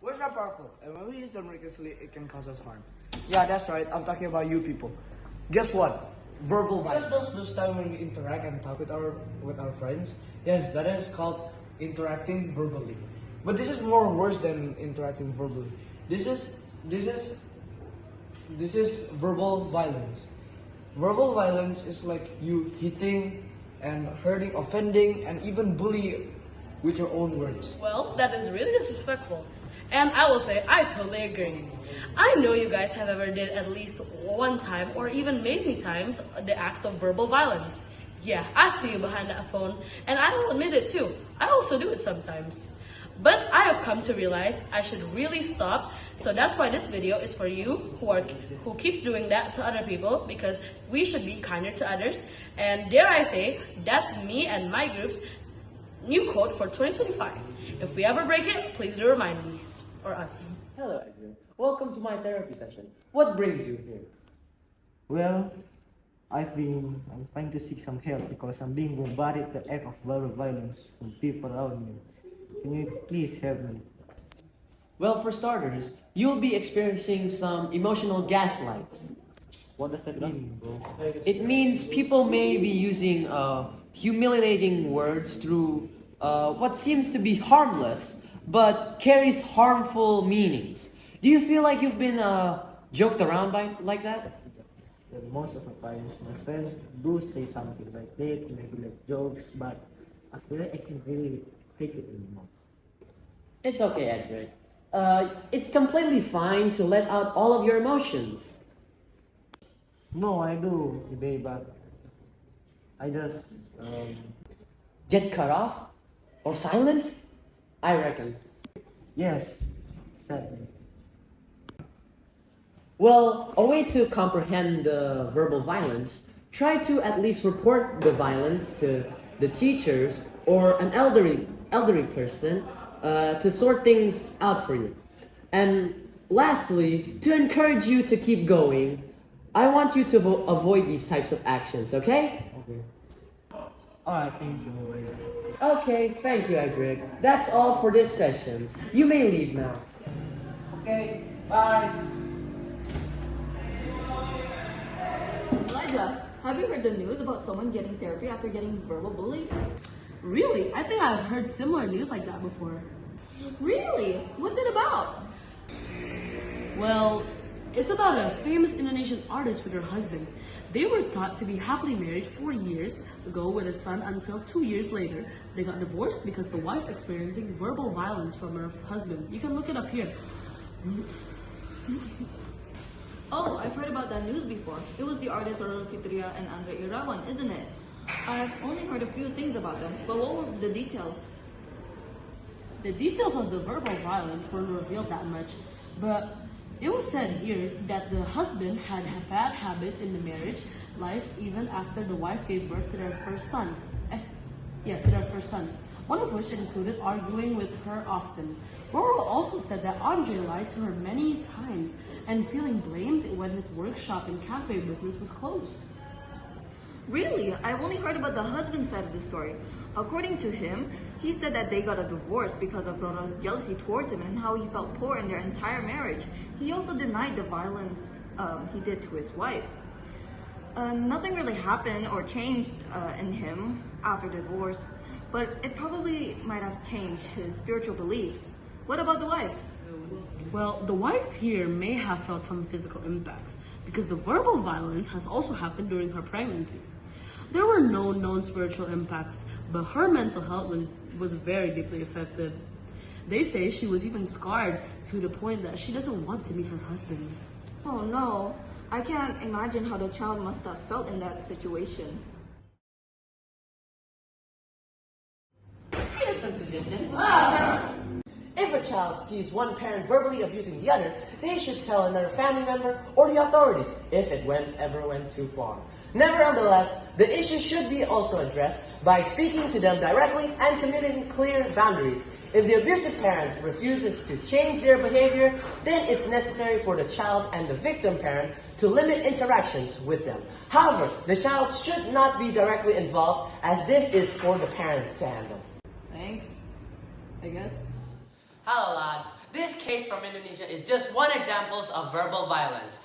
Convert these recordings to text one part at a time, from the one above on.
Words are powerful, and when we use them recklessly, it can cause us harm. Yeah, that's right. I'm talking about you people. Guess what? Verbal violence. Those time when we interact and talk with our friends. Yes, that is called interacting verbally. But this is more worse than interacting verbally. This is verbal violence. Verbal violence is like you hitting and hurting, offending, and even bullying with your own words. Well, that is really disrespectful. And I will say, I totally agree. I know you guys have ever did at least one time or even many times the act of verbal violence. Yeah, I see you behind that phone, and I will admit it too. I also do it sometimes. But I have come to realize I should really stop. So that's why this video is for you who keeps doing that to other people, because we should be kinder to others. And dare I say, that's me and my group's new quote for 2025. If we ever break it, please do remind me or us. Hello, Edwin. Welcome to my therapy session. What brings you here? Well, I'm trying to seek some help because I'm being bombarded with the act of verbal violence from people around me. Can you please help me? Well, for starters, you'll be experiencing some emotional gaslights. What does that mean, bro? It means people may be using humiliating words through what seems to be harmless but carries harmful meanings. Do you feel like you've been joked around by like that? And most of the times, my friends do say something like that, maybe like jokes, but I feel like I can't really take it anymore. It's okay, Edric. It's completely fine to let out all of your emotions. No, I do, today, but I just, Get cut off? Or silenced? I reckon. yes, sadly. Well, a way to comprehend the verbal violence, try to at least report the violence to the teachers or an elderly person to sort things out for you. And lastly, to encourage you to keep going, I want you to avoid these types of actions, okay? Okay. Alright, thank you. Okay, thank you, Edric. That's all for this session. You may leave now. Okay, bye. Elijah, have you heard the news about someone getting therapy after getting verbal bullied? Really? I think I've heard similar news like that before. Really? What's it about? Well, it's about a famous Indonesian artist with her husband. They were thought to be happily married 4 years ago with a son until 2 years later. They got divorced because the wife experiencing verbal violence from her husband. You can look it up here. Oh, I've heard about that news before. It was the artists Ronald Fitria and Andre Irawan, isn't it? I've only heard a few things about them, but what were the details? The details of the verbal violence weren't revealed that much, but it was said here that the husband had a bad habit in the marriage life even after the wife gave birth to their first son. To their first son. One of which included arguing with her often. Roro also said that Andre lied to her many times and feeling blamed when his workshop and cafe business was closed. Really? I've only heard about the husband side of the story. According to him, he said that they got a divorce because of Ronald's jealousy towards him and how he felt poor in their entire marriage. He also denied the violence he did to his wife. Nothing really happened or changed in him after divorce, but it probably might have changed his spiritual beliefs. What about the wife? Well, the wife here may have felt some physical impacts because the verbal violence has also happened during her pregnancy. There were no known spiritual impacts, but her mental health was very deeply affected. They say she was even scarred to the point that she doesn't want to meet her husband. Oh no, I can't imagine how the child must have felt in that situation. Here's some suggestions. If a child sees one parent verbally abusing the other, they should tell another family member or the authorities if it ever went too far. Nevertheless, the issue should be also addressed by speaking to them directly and communicating clear boundaries. If the abusive parents refuses to change their behavior, then it's necessary for the child and the victim parent to limit interactions with them. However, the child should not be directly involved, as this is for the parents to handle. Thanks, I guess. Hello lads, this case from Indonesia is just one example of verbal violence.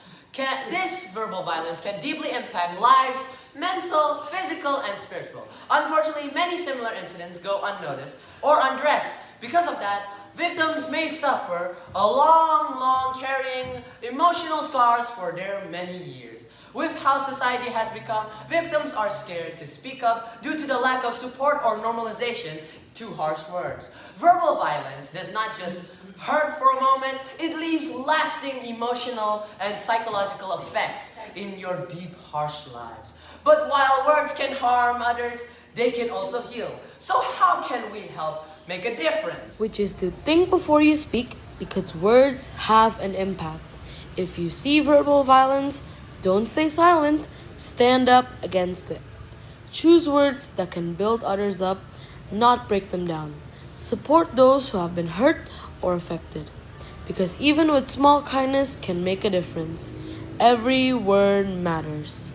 This verbal violence can deeply impact lives, mental, physical, and spiritual. Unfortunately, many similar incidents go unnoticed or undressed. Because of that, victims may suffer a long carrying emotional scars for their many years. With how society has become, victims are scared to speak up due to the lack of support or normalization to harsh words. Verbal violence does not just hurt for a moment, it leaves lasting emotional and psychological effects in your deep, harsh lives. But while words can harm others, they can also heal. So how can we help make a difference? Which is to think before you speak, because words have an impact. If you see verbal violence, don't stay silent, stand up against it. Choose words that can build others up, not break them down. Support those who have been hurt or affected, because even with small kindness can make a difference. Every word matters.